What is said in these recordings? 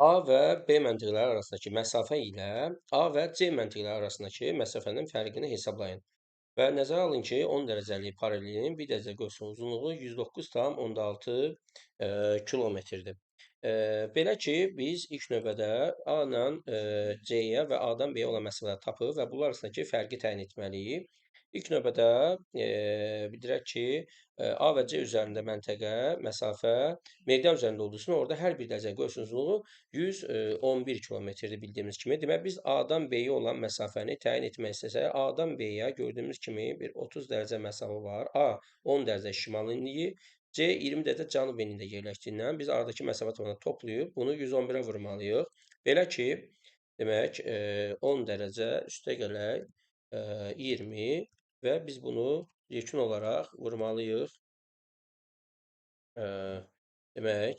A və B məntiqləri arasındakı məsafə ilə A və C məntiqləri arasındakı məsafənin fərqini hesablayın. Və nəzərə alın ki, 10 dərəcəlik paralelin 1 dərəcə qövsünün uzunluğu 109,6 kilometrdir. Belə ki, biz ilk növbədə A ilə C-yə və A-dan B-yə olan məsafəni tapıb və bunlar arasındakı fərqi təyin etməliyik. İlk növbədə bildirək ki, A və C üzərində məntəqə, məsafə meridian üzərində olduğu üçün orada hər bir dərəcə qövsün uzunluğu 111 kilometrdir bildiyimiz kimi. Deməli, biz A-dan B-yə olan məsafəni təyin etmək istəsək, A-dan B-yə gördüyümüz kimi bir 30 dərəcə məsafə var. A 10 dərəcə şimal enliyi, C 20 dərəcə cənub enliyində yerləşdiyindən biz aradakı məsafə totalını toplayıb bunu 111-ə vurmalıyıq. Belə ki, demək 10 dərəcə üstə gələk 20 və biz bunu yekun olaraq vurmalıyıq. Demək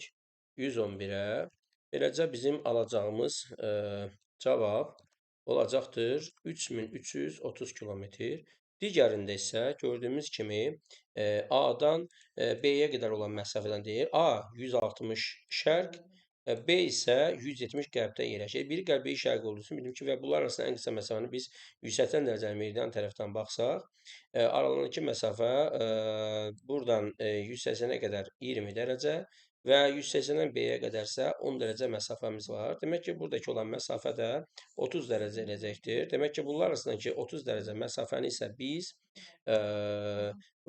111-ə. Beləcə bizim alacağımız cavab olacaqdır 3330 kilometr. Digərində isə gördüyümüz kimi A-dan B-yə qədər olan məsafədən deyir. A 160 şərq, B isə 170 qərbdə yerləşir. Biri qərb, biri şərq olduğu üçün bildim ki, və bunlar arasında ən qısa məsafəni biz 180 dərəcəli meridian tərəfdən baxsaq, aralarındakı məsafə buradan 180-ə qədər 20 dərəcə və 180-dən B-yə qədərsə 10 dərəcə məsafəmiz var. Demək ki, buradakı olan məsafə də 30 dərəcə eləyəcəkdir. Demək ki, bunlar arasındakı 30 dərəcə məsafəni isə biz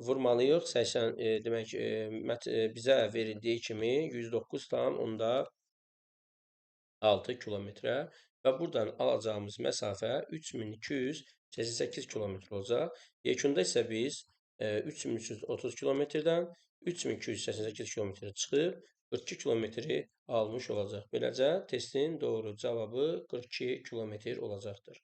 vurmalıyıq. 80 demək bizə verildiyi kimi 109,6 kilometrə və buradan alacağımız məsafə 3288 kilometr olacaq. Yekunda isə biz 3330 kilometrdən 3288 kilometrə çıxıb 42 kilometri almış olacaq. Beləcə, testin doğru cavabı 42 kilometr olacaqdır.